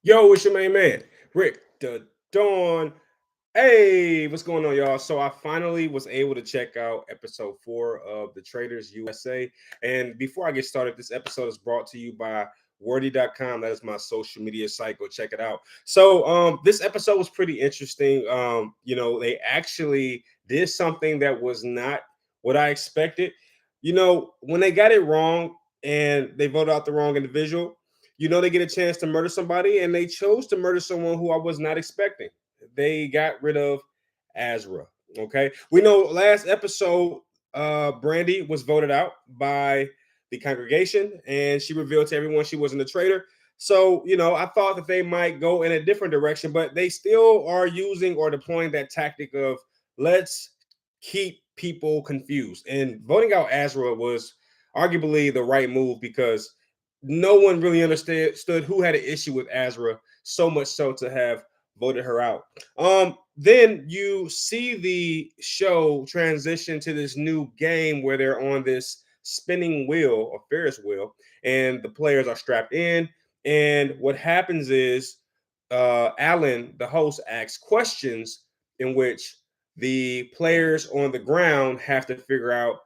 Yo, it's your main man, Rick the Dawn. Hey, what's going on, y'all? So I finally was able to check out episode 4 of the Traitors USA. And before I get started, this episode is brought to you by wordy.com. That is my social media site. Go check it out. So this episode was pretty interesting. They actually did something that was not what I expected. When they got it wrong and they voted out the wrong individual, they get a chance to murder somebody, and they chose to murder someone who I was not expecting. They got rid of Azra. Okay. We know last episode, Brandy was voted out by the congregation, and she revealed to everyone she wasn't a traitor. So, I thought that they might go in a different direction, but they still are using or deploying that tactic of let's keep people confused. And voting out Azra was arguably the right move because no one really understood who had an issue with Azra, so much so to have voted her out. Then you see the show transition to this new game where they're on this spinning wheel or Ferris wheel, and the players are strapped in. And what happens is Alan, the host, asks questions in which the players on the ground have to figure out,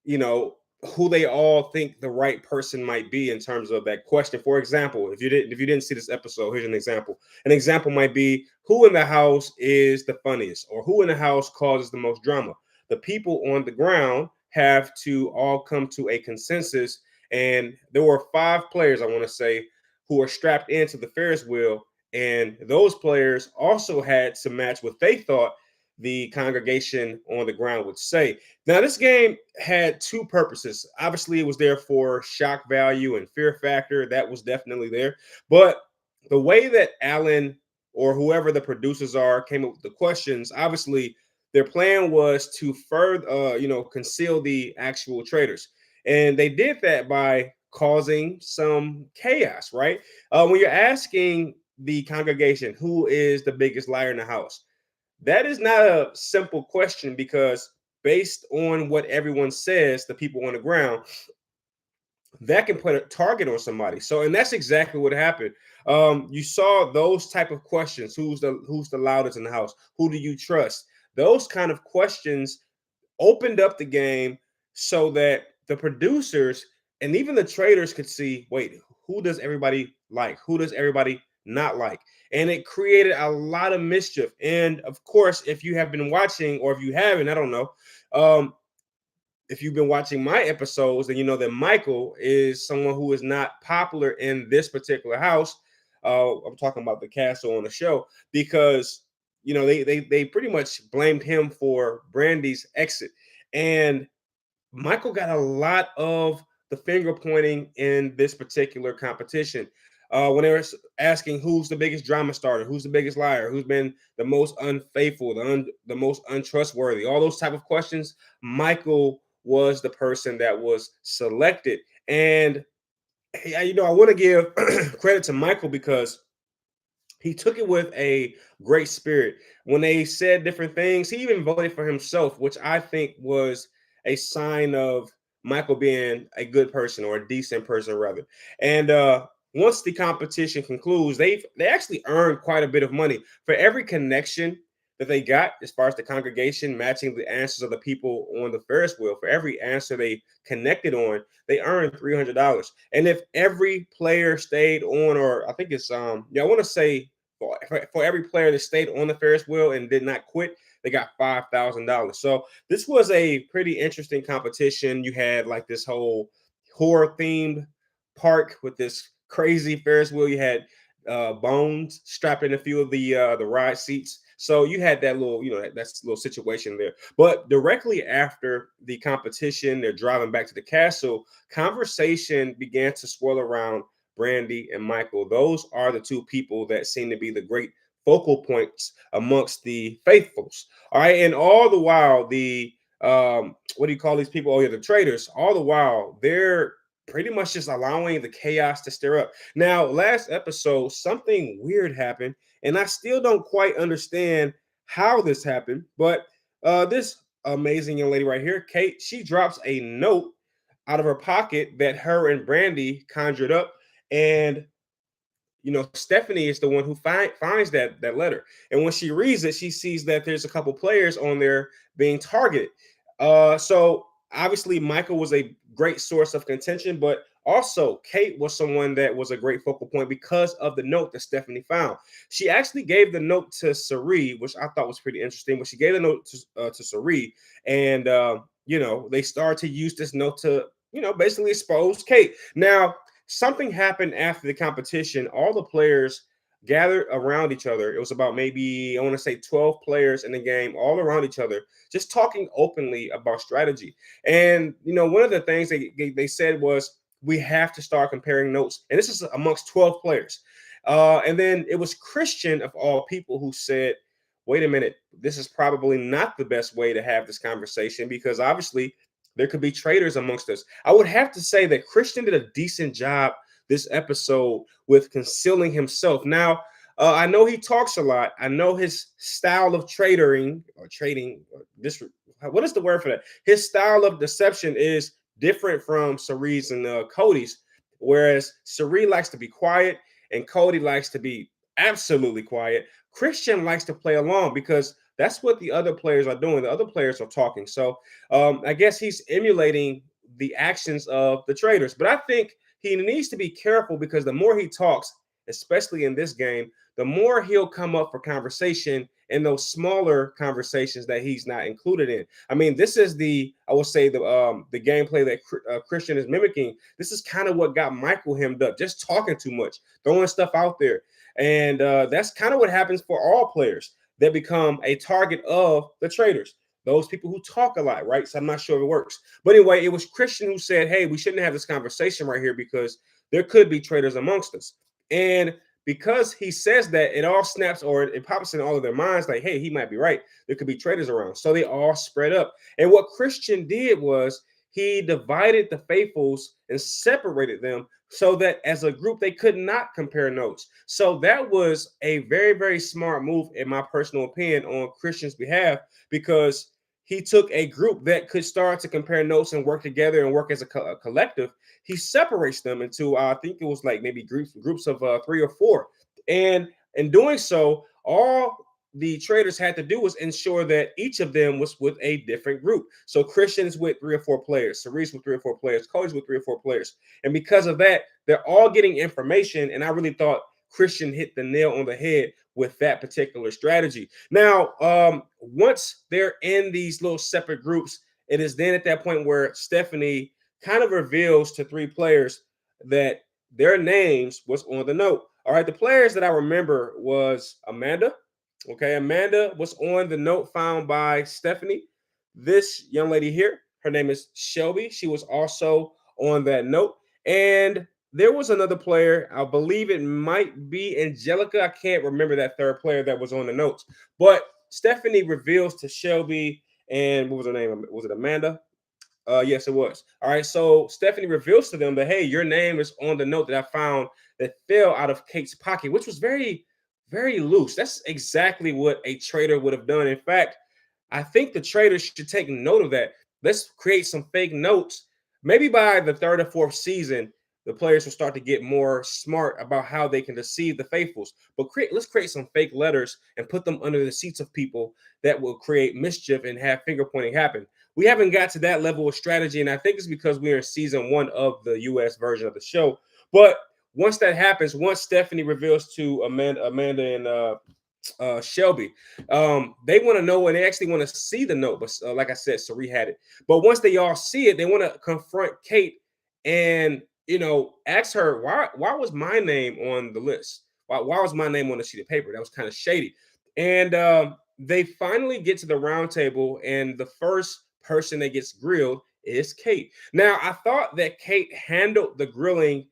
you know, who they all think the right person might be in terms of that question. For example, if you didn't see this episode, here's an example. An example might be who in the house is the funniest or who in the house causes the most drama. The people on the ground have to all come to a consensus, and there were 5 players, I want to say, who were strapped into the Ferris wheel, and those players also had to match what they thought the congregation on the ground would say. Now, this game had 2 purposes. Obviously, it was there for shock value and fear factor. That was definitely there. But the way that Alan or whoever the producers are came up with the questions, obviously, their plan was to further, conceal the actual traitors. And they did that by causing some chaos, right? When you're asking the congregation who is the biggest liar in the house, that is not a simple question because based on what everyone says, the people on the ground, that can put a target on somebody. So, and that's exactly what happened. You saw those type of questions: who's the loudest in the house? Who do you trust? Those kind of questions opened up the game so that the producers and even the traders could see, wait, who does everybody like? Who does everybody not like? And it created a lot of mischief. And of course, if you have been watching, or if you haven't, I don't know. If you've been watching my episodes, then you know that Michael is someone who is not popular in this particular house. I'm talking about the castle on the show because they pretty much blamed him for Brandy's exit, and Michael got a lot of the finger pointing in this particular competition. When they were asking who's the biggest drama starter, who's the biggest liar, who's been the most unfaithful, the most untrustworthy, all those type of questions, Michael was the person that was selected. And I want to give credit to Michael because he took it with a great spirit. When they said different things, he even voted for himself, which I think was a sign of Michael being a good person or a decent person, rather. And once the competition concludes, they actually earned quite a bit of money for every connection that they got, as far as the congregation matching the answers of the people on the Ferris wheel. For every answer they connected on, they earned $300. And if every player stayed on, or I think it's I want to say for every player that stayed on the Ferris wheel and did not quit, they got $5,000. So this was a pretty interesting competition. You had like this whole horror themed park with this crazy Ferris wheel. You had Bones strapped in a few of the ride seats. So you had that little, that's a little situation there. But directly after the competition, they're driving back to the castle. Conversation began to swirl around Brandy and Michael. Those are the 2 people that seem to be the great focal points amongst the faithfuls. All right, and all the while, the what do you call these people? Oh, yeah, the traitors. All the while, they're pretty much just allowing the chaos to stir up. Now, last episode, something weird happened, and I still don't quite understand how this happened. But this amazing young lady right here, Kate, she drops a note out of her pocket that her and Brandy conjured up, and Stephanie is the one who finds that letter. And when she reads it, she sees that there's a couple players on there being targeted. So obviously Michael was a great source of contention, but also Kate was someone that was a great focal point because of the note that Stephanie found. She actually gave the note to Sari, which I thought was pretty interesting. But she gave the note to Sari, and they started to use this note to basically expose Kate. Now, something happened after the competition. All the players gathered around each other. It was about maybe, I want to say, 12 players in the game, all around each other, just talking openly about strategy. And one of the things they said was, we have to start comparing notes. And this is amongst 12 players. And then it was Christian, of all people, who said, wait a minute, this is probably not the best way to have this conversation, because obviously there could be traitors amongst us. I would have to say that Christian did a decent job this episode with concealing himself. Now, I know he talks a lot. I know his style of trading, or this, what is the word for that? His style of deception is different from Sari's and Cody's, whereas Sari likes to be quiet and Cody likes to be absolutely quiet. Christian likes to play along because that's what the other players are doing. The other players are talking. So I guess he's emulating the actions of the Traitors. But I think he needs to be careful, because the more he talks, especially in this game, the more he'll come up for conversation in those smaller conversations that he's not included in. I mean, this is I will say, the gameplay that Christian is mimicking. This is kind of what got Michael hemmed up, just talking too much, throwing stuff out there. And that's kind of what happens for all players that become a target of the Traitors. Those people who talk a lot, right? So I'm not sure if it works. But anyway, it was Christian who said, hey, we shouldn't have this conversation right here because there could be traitors amongst us. And because he says that, it all snaps, or it pops in all of their minds like, hey, he might be right. There could be traitors around. So they all spread up. And what Christian did was he divided the faithfuls and separated them so that as a group they could not compare notes. So that was a very, very smart move, in my personal opinion, on Christian's behalf, because he took a group that could start to compare notes and work together and work as a collective. He separates them into, I think it was like maybe groups of 3 or 4. And in doing so, all the traders had to do was ensure that each of them was with a different group. So Christian's with 3 or 4 players, Cerise with 3 or 4 players, Cody's with 3 or 4 players. And because of that, they're all getting information. And I really thought Christian hit the nail on the head with that particular strategy. Now, once they're in these little separate groups, it is then at that point where Stephanie kind of reveals to 3 players that their names was on the note. All right, the players that I remember was Amanda. Okay, Amanda was on the note found by Stephanie. This young lady here, her name is Shelby. She was also on that note. And there was another player, I believe it might be Angelica. I can't remember that third player that was on the notes. But Stephanie reveals to Shelby, and what was her name? Was it Amanda? Yes, it was. All right. So Stephanie reveals to them that, hey, your name is on the note that I found that fell out of Kate's pocket, which was very, very loose. That's exactly what a traitor would have done. In fact, I think the traders should take note of that. Let's create some fake notes. Maybe by the 3rd or 4th season, the players will start to get more smart about how they can deceive the faithfuls. But let's create some fake letters and put them under the seats of people that will create mischief and have finger pointing happen. We haven't got to that level of strategy, and I think it's because we're in season 1 of the US version of the show. But once that happens, once Stephanie reveals to Amanda and Shelby, they want to know, and they actually want to see the note. But like I said, Sari had it. But once they all see it, they want to confront Kate and ask her, why was my name on the list? Why was my name on the sheet of paper? That was kind of shady. And they finally get to the round table, and the first person that gets grilled is Kate. Now, I thought that Kate handled the grilling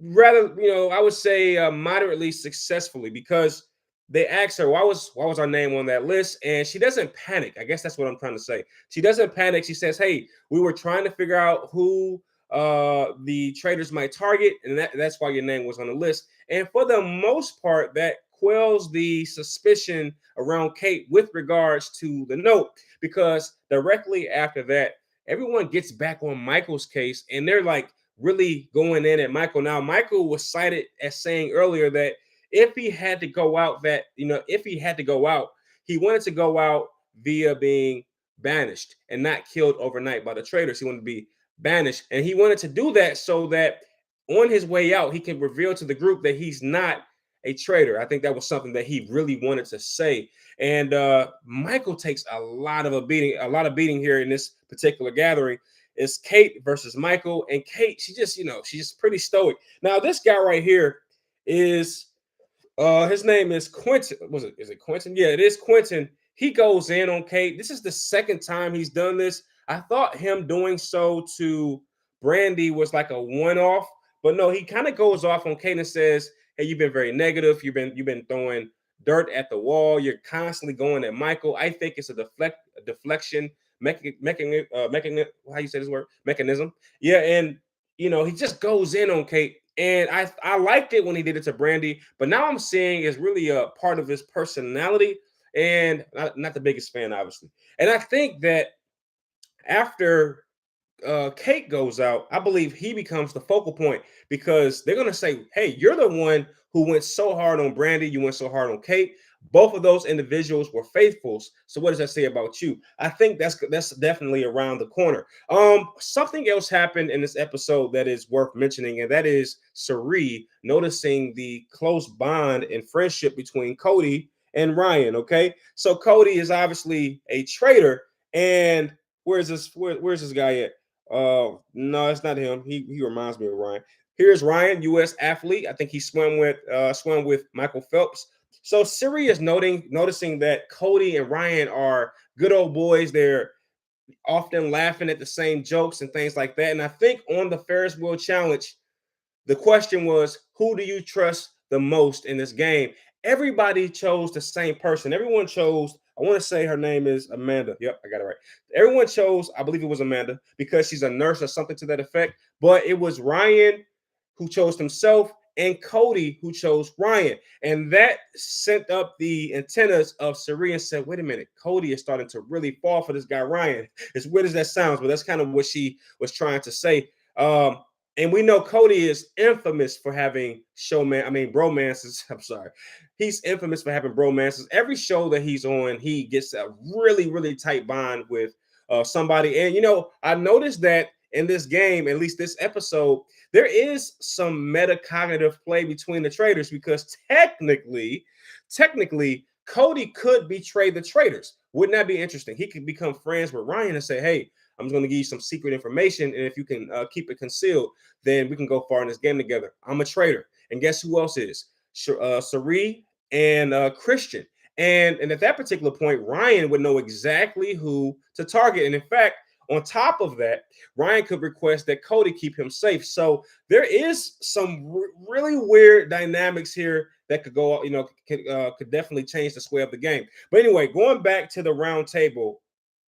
rather, I would say moderately successfully, because they asked her why was our name on that list, and she doesn't panic. I guess that's what I'm trying to say. She doesn't panic. She says, hey, we were trying to figure out who the traders might target, and that's why your name was on the list. And for the most part, that quells the suspicion around Kate with regards to the note, because directly after that, everyone gets back on Michael's case, and they're like, really going in at Michael. Now, Michael was cited as saying earlier that if he had to go out, if he had to go out, he wanted to go out via being banished and not killed overnight by the traitors. He wanted to be banished, and he wanted to do that so that on his way out, he can reveal to the group that he's not a traitor. I think that was something that he really wanted to say. And Michael takes a lot of beating here in this particular gathering. It's Kate versus Michael, and Kate, she's just pretty stoic. Now, this guy right here is his name is Quentin. Is it Quentin? Yeah, it is Quentin. He goes in on Kate. This is the second time he's done this. I thought him doing so to Brandy was like a one-off, but no, he kind of goes off on Kate and says, "Hey, you've been very negative. You've been throwing dirt at the wall. You're constantly going at Michael. I think it's a deflection how you say this word mechanism. Yeah, and he just goes in on Kate. And I liked it when he did it to Brandy, but now I'm seeing it's really a part of his personality, and not the biggest fan, obviously. And I think that after Kate goes out, I believe he becomes the focal point because they're going to say, "Hey, you're the one who went so hard on Brandy. You went so hard on Kate. Both of those individuals were faithfuls. So what does that say about you?" I think that's definitely around the corner. Something else happened in this episode that is worth mentioning, and that is Sari noticing the close bond and friendship between Cody and Ryan. Okay, so Cody is obviously a traitor, and where's this guy at? No, it's not him. He reminds me of Ryan. Here's Ryan, U.S. athlete. I think he swam with Michael Phelps. So Siri is noticing that Cody and Ryan are good old boys. They're often laughing at the same jokes and things like that. And I think on the Ferris wheel challenge, the question was, who do you trust the most in this game? Everybody chose the same person. Everyone chose, I want to say her name is Amanda. Yep, I got it right. Everyone chose, I believe it was Amanda, because she's a nurse or something to that effect. But it was Ryan who chose himself and Cody who chose Ryan. And that sent up the antennas of Sari and said, wait a minute, Cody is starting to really fall for this guy, Ryan. As weird as that sounds, but that's kind of what she was trying to say. And we know Cody is infamous for having bromances. I'm sorry. He's infamous for having bromances. Every show that he's on, he gets a really, really tight bond with somebody. And, I noticed that in this game, at least this episode, there is some metacognitive play between the traitors because technically, Cody could betray the traitors. Wouldn't that be interesting? He could become friends with Ryan and say, hey, I'm going to give you some secret information. And if you can keep it concealed, then we can go far in this game together. I'm a traitor. And guess who else is? Sari and Christian. And at that particular point, Ryan would know exactly who to target. And in fact, on top of that, Ryan could request that Cody keep him safe. So there is some really weird dynamics here that could go, could definitely change the sway of the game. But anyway, going back to the round table,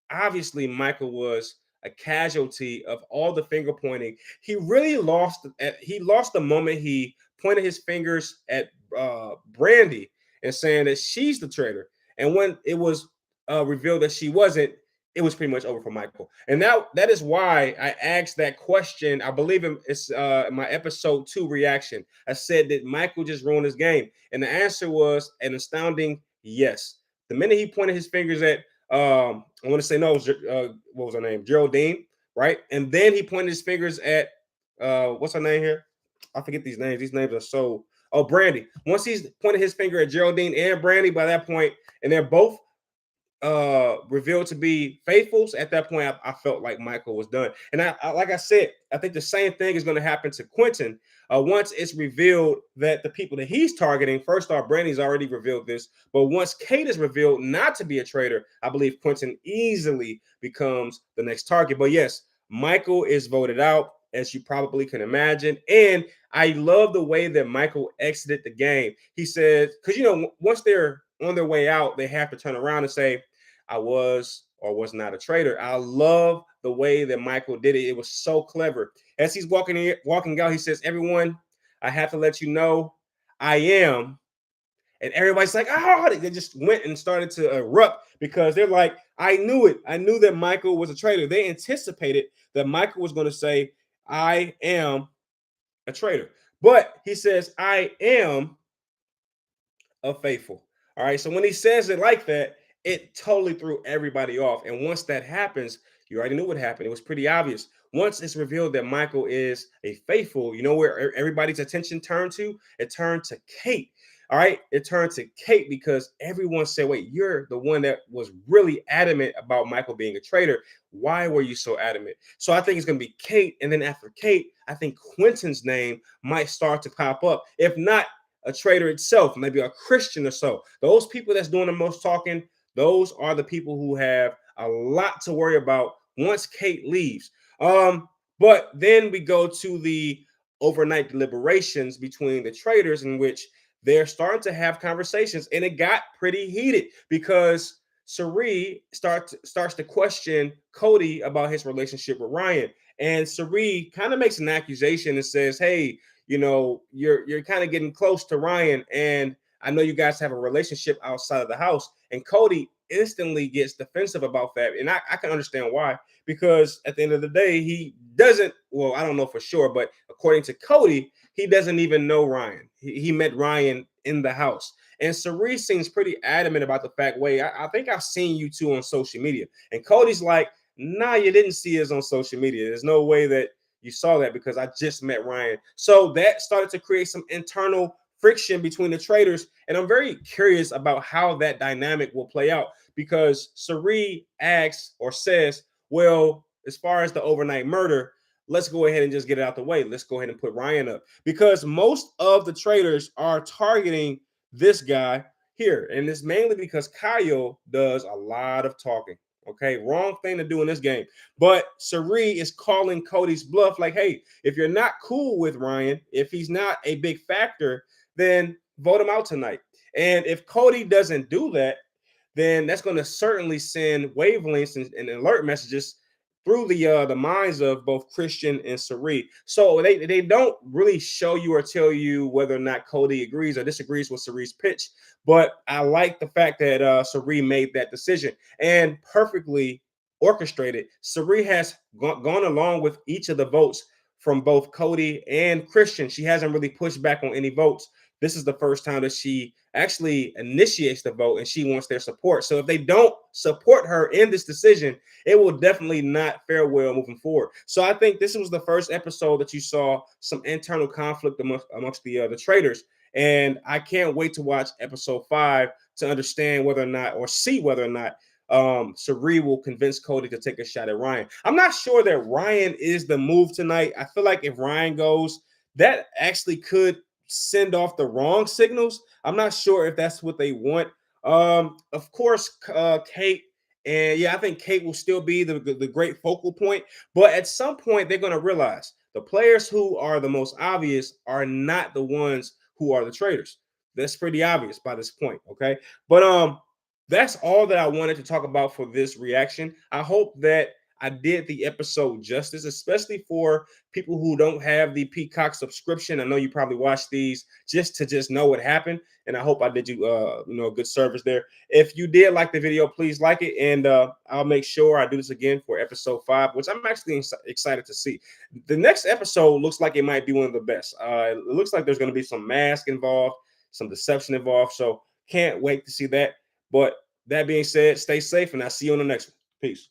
obviously Michael was a casualty of all the finger pointing. He really lost the moment he pointed his fingers at Brandy and saying that she's the traitor. And when it was revealed that she wasn't, it was pretty much over for Michael. And now that is why I asked that question. I believe it's my episode 2 reaction. I said, did Michael just ruin his game? And the answer was an astounding yes. The minute he pointed his fingers at I want to say no, it was, what was her name? Geraldine, right? And then he pointed his fingers at what's her name here? I forget these names. These names are so Brandy. Once he's pointed his finger at Geraldine and Brandy by that point, and they're both revealed to be faithfuls, at that point I felt like Michael was done. And I like I said, I think the same thing is going to happen to Quentin once it's revealed that the people that he's targeting, first off, Brandy's already revealed this, but once Kate is revealed not to be a traitor, I believe Quentin easily becomes the next target. But yes, Michael is voted out, as you probably can imagine. And I love the way that Michael exited the game. He said, because once they're on their way out, they have to turn around and say, I was or was not a traitor. I love the way that Michael did it. It was so clever. As he's walking out, he says, everyone, I have to let you know I am. And everybody's like, oh, they just went and started to erupt because they're like, I knew it. I knew that Michael was a traitor. They anticipated that Michael was going to say, I am a traitor. But he says, I am of faithful. All right. So when he says it like that, it totally threw everybody off. And once that happens, you already knew what happened. It was pretty obvious. Once it's revealed that Michael is a faithful, you know where everybody's attention turned to? It turned to Kate. All right. It turned to Kate because everyone said, wait, you're the one that was really adamant about Michael being a traitor. Why were you so adamant? So I think it's going to be Kate. And then after Kate, I think Quentin's name might start to pop up. If not, a traitor itself, maybe a Christian or so. Those people that's doing the most talking, those are the people who have a lot to worry about once Kate leaves. But then we go to the overnight deliberations between the traitors, in which they're starting to have conversations, and it got pretty heated because Sari starts to question Cody about his relationship with Ryan, and Sari kind of makes an accusation and says, "Hey, you know, you're kind of getting close to Ryan, and I know you guys have a relationship outside of the house." And Cody instantly gets defensive about that, and I can understand why, because at the end of the day, he doesn't. Well, I don't know for sure, but according to Cody, he doesn't even know Ryan. He met Ryan in the house, and Cerise seems pretty adamant about the fact, wait, I think I've seen you two on social media, and Cody's like, nah, you didn't see us on social media. There's no way that you saw that because I just met Ryan. So that started to create some internal friction between the traders. And I'm very curious about how that dynamic will play out because Sari asks or says, well, as far as the overnight murder, let's go ahead and just get it out the way. Let's go ahead and put Ryan up because most of the traders are targeting this guy here. And it's mainly because Kyle does a lot of talking. Okay, wrong thing to do in this game. But Sari is calling Cody's bluff like, hey, if you're not cool with Ryan, if he's not a big factor, then vote him out tonight. And if Cody doesn't do that, then that's going to certainly send wavelengths and alert messages through the minds of both Christian and Sari. So they don't really show you or tell you whether or not Cody agrees or disagrees with Sari's pitch. But I like the fact that Sari made that decision and perfectly orchestrated. Sari has gone along with each of the votes from both Cody and Christian. She hasn't really pushed back on any votes. This is the first time that she actually initiates the vote and she wants their support. So if they don't support her in this decision, it will definitely not fare well moving forward. So I think this was the first episode that you saw some internal conflict amongst the traders. And I can't wait to watch episode 5 to understand whether or not or see whether or not Sari will convince Cody to take a shot at Ryan. I'm not sure that Ryan is the move tonight. I feel like if Ryan goes, that actually could send off the wrong signals. I'm not sure if that's what they want. Of course, Kate, and yeah, I think Kate will still be the great focal point. But at some point, they're going to realize the players who are the most obvious are not the ones who are the traitors. That's pretty obvious by this point. Okay, but that's all that I wanted to talk about for this reaction. I hope that I did the episode justice, especially for people who don't have the Peacock subscription. I know you probably watch these just to know what happened, and I hope I did you a good service there. If you did like the video, please like it, and I'll make sure I do this again for episode 5, which I'm actually excited to see. The next episode looks like it might be one of the best. It looks like there's going to be some mask involved, some deception involved, so can't wait to see that. But that being said, stay safe, and I'll see you on the next one. Peace.